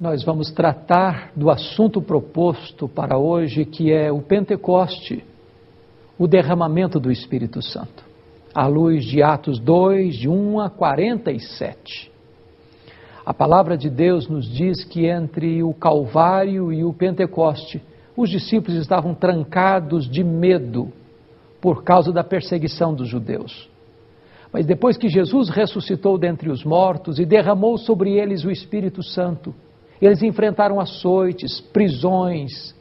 Nós vamos tratar do assunto proposto para hoje, que é o Pentecoste, o derramamento do Espírito Santo, à luz de Atos 2, de 1 a 47. A palavra de Deus nos diz que entre o Calvário e o Pentecoste, os discípulos estavam trancados de medo por causa da perseguição dos judeus. Mas depois que Jesus ressuscitou dentre os mortos e derramou sobre eles o Espírito Santo, eles enfrentaram açoites, prisões,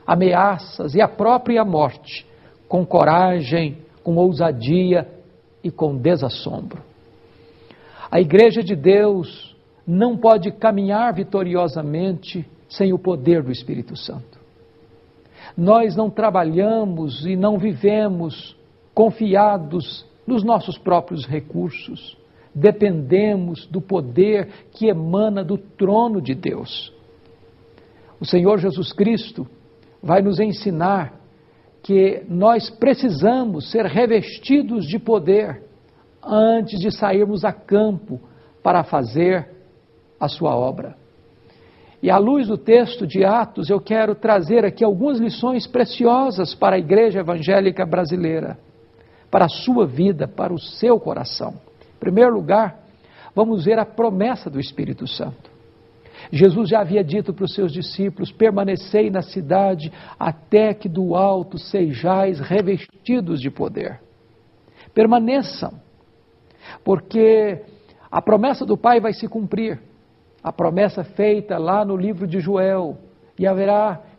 ameaças e a própria morte, com coragem, com ousadia e com desassombro. A Igreja de Deus não pode caminhar vitoriosamente sem o poder do Espírito Santo. Nós não trabalhamos e não vivemos confiados nos nossos próprios recursos. Dependemos do poder que emana do trono de Deus. O Senhor Jesus Cristo vai nos ensinar que nós precisamos ser revestidos de poder antes de sairmos a campo para fazer a sua obra. E à luz do texto de Atos, eu quero trazer aqui algumas lições preciosas para a Igreja Evangélica Brasileira, para a sua vida, para o seu coração. Em primeiro lugar, vamos ver a promessa do Espírito Santo. Jesus já havia dito para os seus discípulos: permanecei na cidade até que do alto sejais revestidos de poder. Permaneçam, porque a promessa do Pai vai se cumprir. A promessa feita lá no livro de Joel,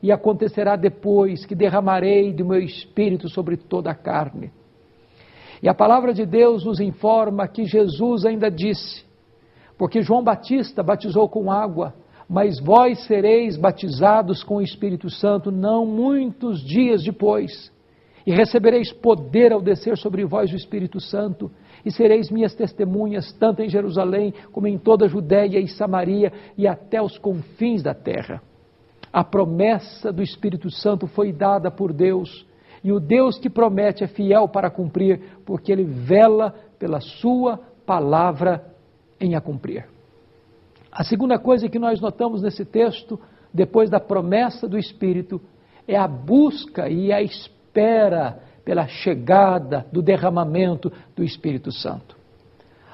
e acontecerá depois que derramarei do meu Espírito sobre toda a carne. E a palavra de Deus nos informa que Jesus ainda disse, porque João Batista batizou com água, mas vós sereis batizados com o Espírito Santo não muitos dias depois, e recebereis poder ao descer sobre vós o Espírito Santo, e sereis minhas testemunhas, tanto em Jerusalém, como em toda a Judéia e Samaria, e até os confins da terra. A promessa do Espírito Santo foi dada por Deus, e o Deus que promete é fiel para cumprir, porque Ele vela pela sua palavra em a cumprir. A segunda coisa que nós notamos nesse texto, depois da promessa do Espírito, é a busca e a espera pela chegada do derramamento do Espírito Santo.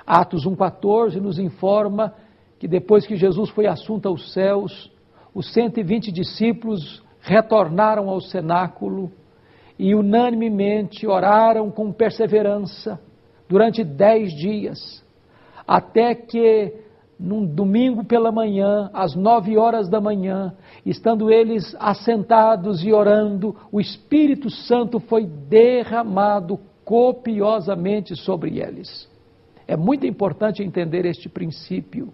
Atos 1,14 nos informa que depois que Jesus foi assunto aos céus, os 120 discípulos retornaram ao cenáculo e unanimemente oraram com perseverança durante 10 dias, até que num domingo pela manhã, às 9 horas da manhã, estando eles assentados e orando, o Espírito Santo foi derramado copiosamente sobre eles. É muito importante entender este princípio.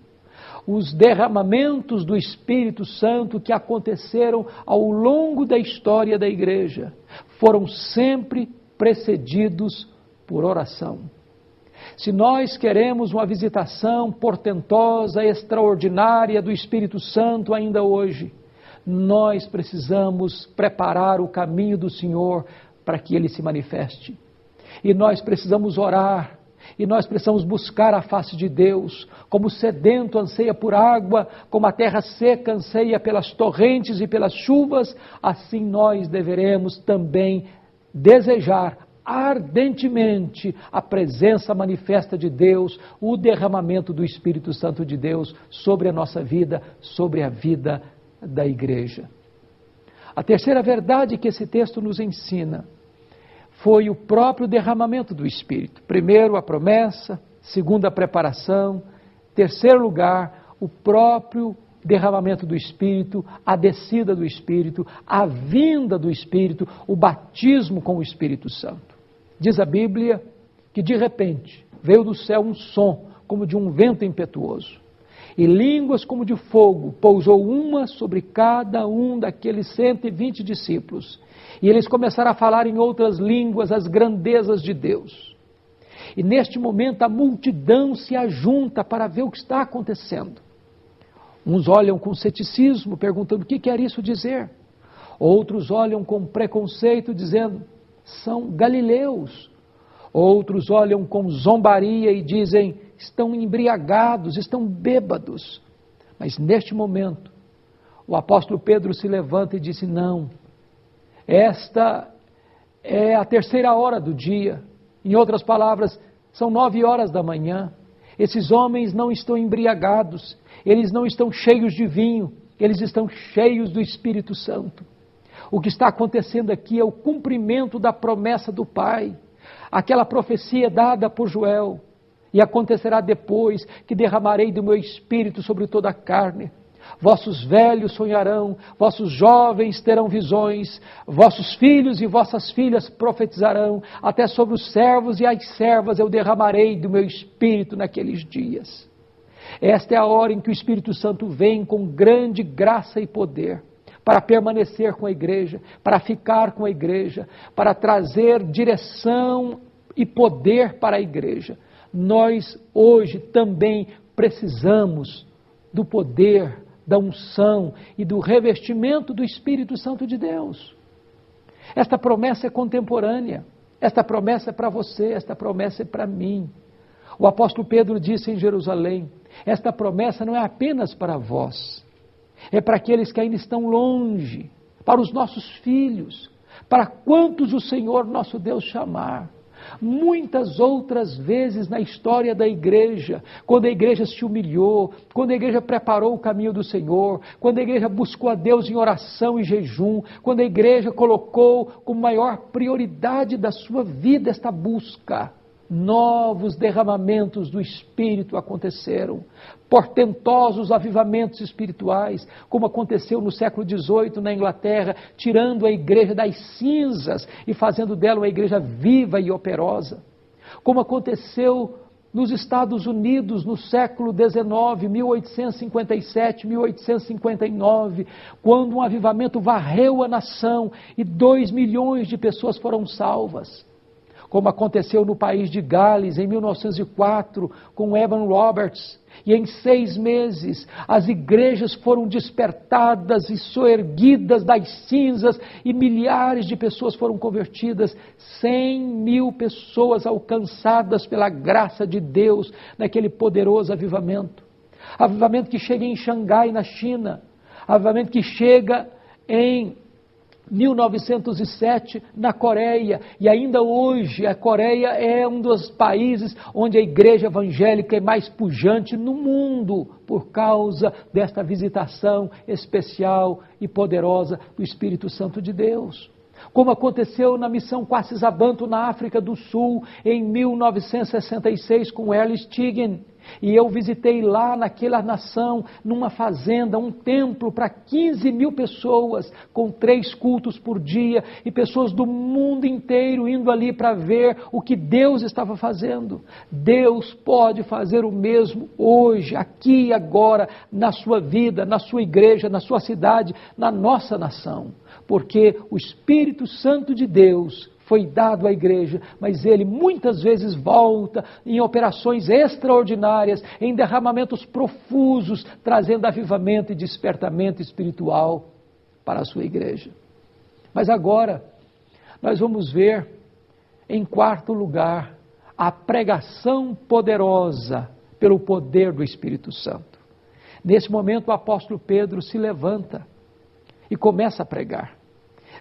Os derramamentos do Espírito Santo que aconteceram ao longo da história da igreja foram sempre precedidos por oração. Se nós queremos uma visitação portentosa, extraordinária do Espírito Santo ainda hoje, nós precisamos preparar o caminho do Senhor para que Ele se manifeste. E nós precisamos orar, e nós precisamos buscar a face de Deus, como o sedento anseia por água, como a terra seca anseia pelas torrentes e pelas chuvas, assim nós deveremos também desejar ardentemente a presença manifesta de Deus, o derramamento do Espírito Santo de Deus sobre a nossa vida, sobre a vida da igreja. A terceira verdade que esse texto nos ensina foi o próprio derramamento do Espírito. Primeiro, a promessa. Segundo, a preparação. Terceiro lugar, o próprio derramamento do Espírito, a descida do Espírito, a vinda do Espírito, o batismo com o Espírito Santo. Diz a Bíblia que de repente veio do céu um som como de um vento impetuoso, e línguas como de fogo pousou uma sobre cada um daqueles 120 discípulos, e eles começaram a falar em outras línguas as grandezas de Deus. E neste momento a multidão se ajunta para ver o que está acontecendo. Uns olham com ceticismo, perguntando o que quer isso dizer. Outros olham com preconceito, dizendo: são galileus. Outros olham com zombaria e dizem: estão embriagados, estão bêbados. Mas neste momento, O apóstolo Pedro se levanta e disse: não, esta é a 3ª hora do dia. Em outras palavras, são 9 horas da manhã. Esses homens não estão embriagados, eles não estão cheios de vinho, eles estão cheios do Espírito Santo. O que está acontecendo aqui é o cumprimento da promessa do Pai, aquela profecia dada por Joel. E acontecerá depois que derramarei do meu Espírito sobre toda a carne. Vossos velhos sonharão, vossos jovens terão visões, vossos filhos e vossas filhas profetizarão, até sobre os servos e as servas eu derramarei do meu Espírito naqueles dias. Esta é a hora em que o Espírito Santo vem com grande graça e poder, para permanecer com a igreja, para ficar com a igreja, para trazer direção e poder para a igreja. Nós hoje também precisamos do poder, da unção e do revestimento do Espírito Santo de Deus. Esta promessa é contemporânea, esta promessa é para você, esta promessa é para mim. O apóstolo Pedro disse em Jerusalém: esta promessa não é apenas para vós, é para aqueles que ainda estão longe, para os nossos filhos, para quantos o Senhor nosso Deus chamar. Muitas outras vezes na história da igreja, quando a igreja se humilhou, quando a igreja preparou o caminho do Senhor, quando a igreja buscou a Deus em oração e jejum, quando a igreja colocou como maior prioridade da sua vida esta busca, novos derramamentos do Espírito aconteceram, portentosos avivamentos espirituais, como aconteceu no século XVIII na Inglaterra, tirando a igreja das cinzas e fazendo dela uma igreja viva e operosa, como aconteceu nos Estados Unidos no século XIX, 1857, 1859, quando um avivamento varreu a nação e 2 milhões de pessoas foram salvas. Como aconteceu no país de Gales, em 1904, com Evan Roberts, e em 6 meses as igrejas foram despertadas e soerguidas das cinzas e milhares de pessoas foram convertidas, 100.000 pessoas alcançadas pela graça de Deus naquele poderoso avivamento. Avivamento que chega em Xangai, na China, avivamento que chega em 1907 na Coreia, e ainda hoje a Coreia é um dos países onde a igreja evangélica é mais pujante no mundo, por causa desta visitação especial e poderosa do Espírito Santo de Deus. Como aconteceu na missão Quasisabanto na África do Sul em 1966 com Earl Stiggin. E eu visitei lá naquela nação, numa fazenda, um templo para 15.000 pessoas, com 3 cultos por dia, e pessoas do mundo inteiro indo ali para ver o que Deus estava fazendo. Deus pode fazer o mesmo hoje, aqui e agora, na sua vida, na sua igreja, na sua cidade, na nossa nação. Porque o Espírito Santo de Deus foi dado à igreja, mas ele muitas vezes volta em operações extraordinárias, em derramamentos profusos, trazendo avivamento e despertamento espiritual para a sua igreja. Mas agora, nós vamos ver, em 4º lugar, a pregação poderosa pelo poder do Espírito Santo. Nesse momento, o apóstolo Pedro se levanta e começa a pregar.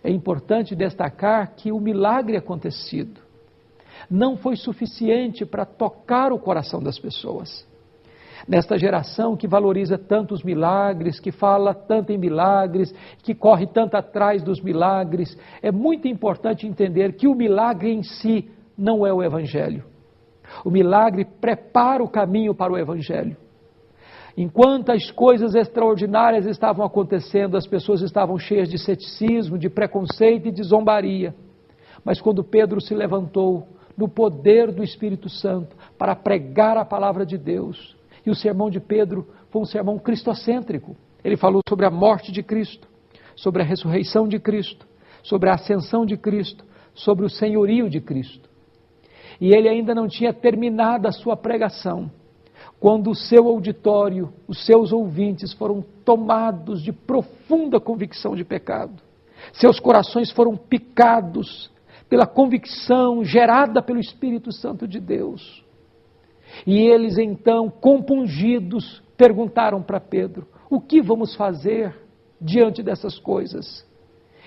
É importante destacar que o milagre acontecido não foi suficiente para tocar o coração das pessoas. Nesta geração que valoriza tanto os milagres, que fala tanto em milagres, que corre tanto atrás dos milagres, é muito importante entender que o milagre em si não é o Evangelho. O milagre prepara o caminho para o Evangelho. Enquanto as coisas extraordinárias estavam acontecendo, as pessoas estavam cheias de ceticismo, de preconceito e de zombaria. Mas quando Pedro se levantou no poder do Espírito Santo para pregar a palavra de Deus, e o sermão de Pedro foi um sermão cristocêntrico. Ele falou sobre a morte de Cristo, sobre a ressurreição de Cristo, sobre a ascensão de Cristo, sobre o senhorio de Cristo. E ele ainda não tinha terminado a sua pregação, quando o seu auditório, os seus ouvintes foram tomados de profunda convicção de pecado. Seus corações foram picados pela convicção gerada pelo Espírito Santo de Deus. E eles então, compungidos, perguntaram para Pedro: o que vamos fazer? diante dessas coisas?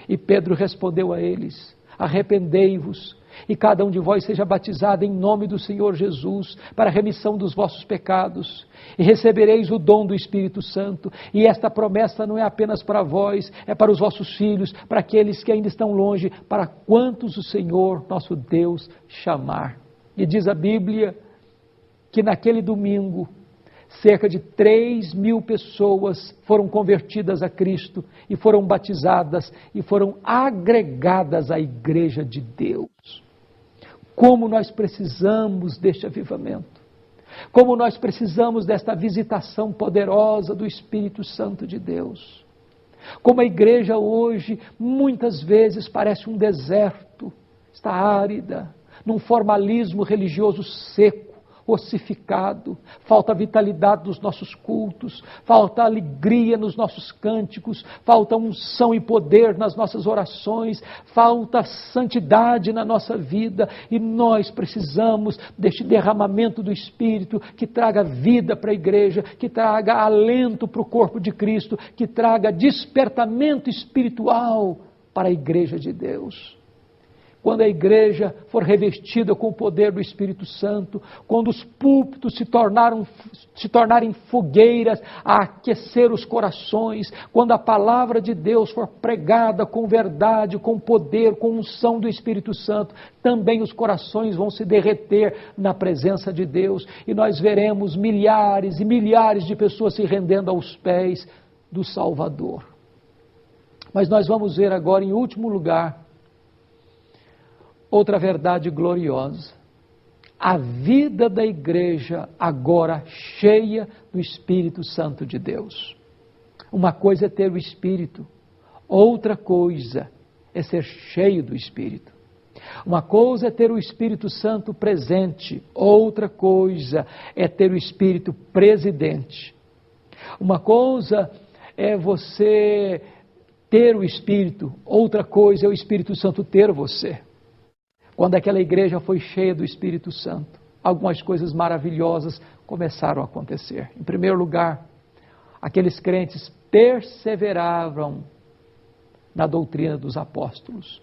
E Pedro respondeu a eles: arrependei-vos, e cada um de vós seja batizado em nome do Senhor Jesus, para a remissão dos vossos pecados, e recebereis o dom do Espírito Santo. E esta promessa não é apenas para vós, é para os vossos filhos, para aqueles que ainda estão longe, para quantos o Senhor, nosso Deus, chamar. E diz a Bíblia que naquele domingo, cerca de 3.000 pessoas foram convertidas a Cristo e foram batizadas e foram agregadas à Igreja de Deus. Como nós precisamos deste avivamento, como nós precisamos desta visitação poderosa do Espírito Santo de Deus. Como a igreja hoje muitas vezes parece um deserto, está árida, num formalismo religioso seco, ossificado, falta vitalidade nos nossos cultos, falta alegria nos nossos cânticos, falta unção e poder nas nossas orações, falta santidade na nossa vida, e nós precisamos deste derramamento do Espírito que traga vida para a igreja, que traga alento para o corpo de Cristo, que traga despertamento espiritual para a igreja de Deus. Quando a igreja for revestida com o poder do Espírito Santo, quando os púlpitos se tornarem fogueiras a aquecer os corações, quando a palavra de Deus for pregada com verdade, com poder, com unção do Espírito Santo, também os corações vão se derreter na presença de Deus, e nós veremos milhares e milhares de pessoas se rendendo aos pés do Salvador. Mas nós vamos ver agora, em último lugar, outra verdade gloriosa: a vida da igreja agora cheia do Espírito Santo de Deus. Uma coisa é ter o Espírito, outra coisa é ser cheio do Espírito. Uma coisa é ter o Espírito Santo presente, outra coisa é ter o Espírito presidente. Uma coisa é você ter o Espírito, outra coisa é o Espírito Santo ter você. Quando aquela igreja foi cheia do Espírito Santo, algumas coisas maravilhosas começaram a acontecer. Em primeiro lugar, aqueles crentes perseveravam na doutrina dos apóstolos.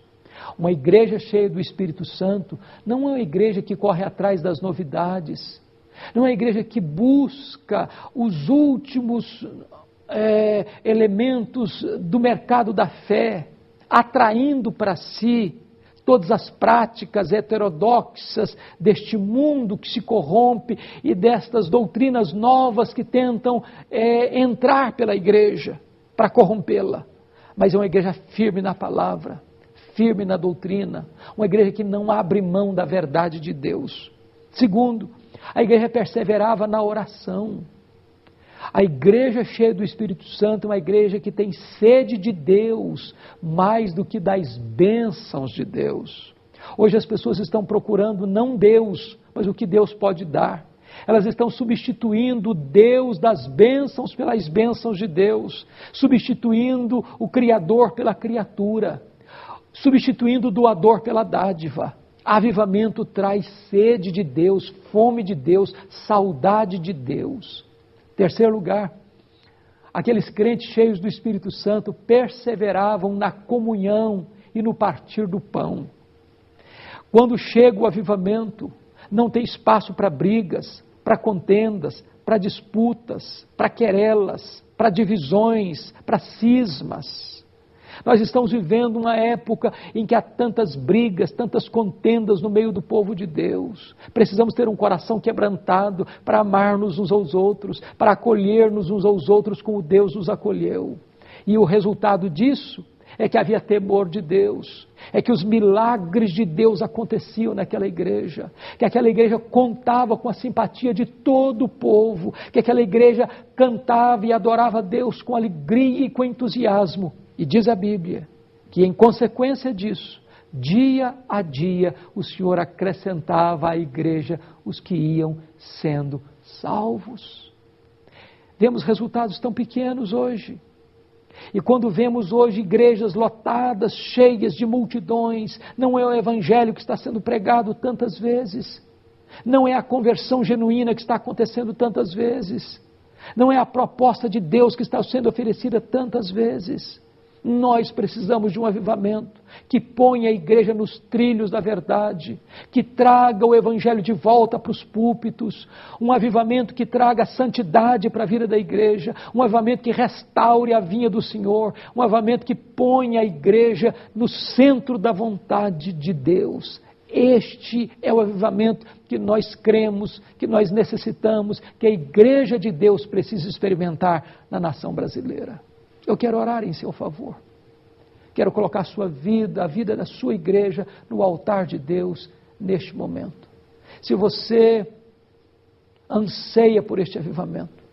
Uma igreja cheia do Espírito Santo não é uma igreja que corre atrás das novidades, não é uma igreja que busca os últimos elementos do mercado da fé, atraindo para si todas as práticas heterodoxas deste mundo que se corrompe e destas doutrinas novas que tentam entrar pela igreja para corrompê-la. Mas é uma igreja firme na palavra, firme na doutrina, uma igreja que não abre mão da verdade de Deus. Segundo, a igreja perseverava na oração. A igreja cheia do Espírito Santo é uma igreja que tem sede de Deus, mais do que das bênçãos de Deus. Hoje as pessoas estão procurando não Deus, mas o que Deus pode dar. Elas estão substituindo o Deus das bênçãos pelas bênçãos de Deus, substituindo o Criador pela criatura, substituindo o doador pela dádiva. Avivamento traz sede de Deus, fome de Deus, saudade de Deus. Terceiro lugar, aqueles crentes cheios do Espírito Santo perseveravam na comunhão e no partir do pão. Quando chega o avivamento, não tem espaço para brigas, para contendas, para disputas, para querelas, para divisões, para cismas. Nós estamos vivendo uma época em que há tantas brigas, tantas contendas no meio do povo de Deus. Precisamos ter um coração quebrantado para amar-nos uns aos outros, para acolher-nos uns aos outros como Deus nos acolheu. E o resultado disso é que havia temor de Deus, é que os milagres de Deus aconteciam naquela igreja, que aquela igreja contava com a simpatia de todo o povo, que aquela igreja cantava e adorava a Deus com alegria e com entusiasmo. E diz a Bíblia que, em consequência disso, dia a dia, o Senhor acrescentava à igreja os que iam sendo salvos. Vemos resultados tão pequenos hoje. E quando vemos hoje igrejas lotadas, cheias de multidões, não é o evangelho que está sendo pregado tantas vezes, não é a conversão genuína que está acontecendo tantas vezes, Não é a proposta de Deus que está sendo oferecida tantas vezes. Nós precisamos de um avivamento que ponha a igreja nos trilhos da verdade, que traga o evangelho de volta para os púlpitos, um avivamento que traga santidade para a vida da igreja, um avivamento que restaure a vinha do Senhor, um avivamento que ponha a igreja no centro da vontade de Deus. Este é o avivamento que nós cremos, que nós necessitamos, que a igreja de Deus precisa experimentar na nação brasileira. Eu quero orar em seu favor. Quero colocar a sua vida, a vida da sua igreja, no altar de Deus neste momento. Se você anseia por este avivamento,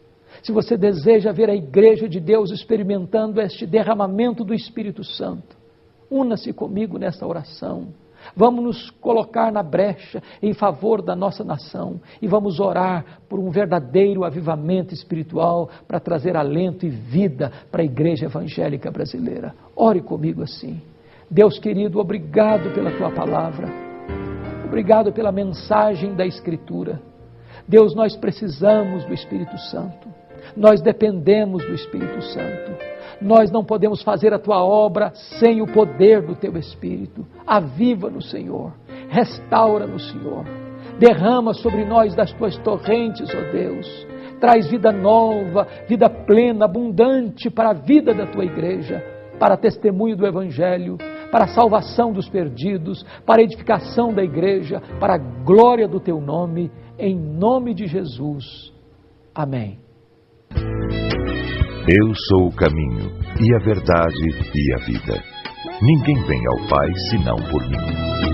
se você deseja ver a igreja de Deus experimentando este derramamento do Espírito Santo, una-se comigo nessa oração. Vamos nos colocar na brecha em favor da nossa nação e vamos orar por um verdadeiro avivamento espiritual para trazer alento e vida para a igreja evangélica brasileira. Ore comigo assim. Deus querido, obrigado pela tua palavra, obrigado pela mensagem da Escritura. Deus, nós precisamos do Espírito Santo, nós dependemos do Espírito Santo. Nós não podemos fazer a tua obra sem o poder do teu Espírito. Aviva-nos, Senhor. Restaura-nos, Senhor. Derrama sobre nós das tuas torrentes, ó Deus. Traz vida nova, vida plena, abundante para a vida da tua igreja, para testemunho do Evangelho, para a salvação dos perdidos, para a edificação da igreja, para a glória do teu nome, em nome de Jesus. Amém. Eu sou o caminho, e a verdade, e a vida. Ninguém vem ao Pai senão por mim.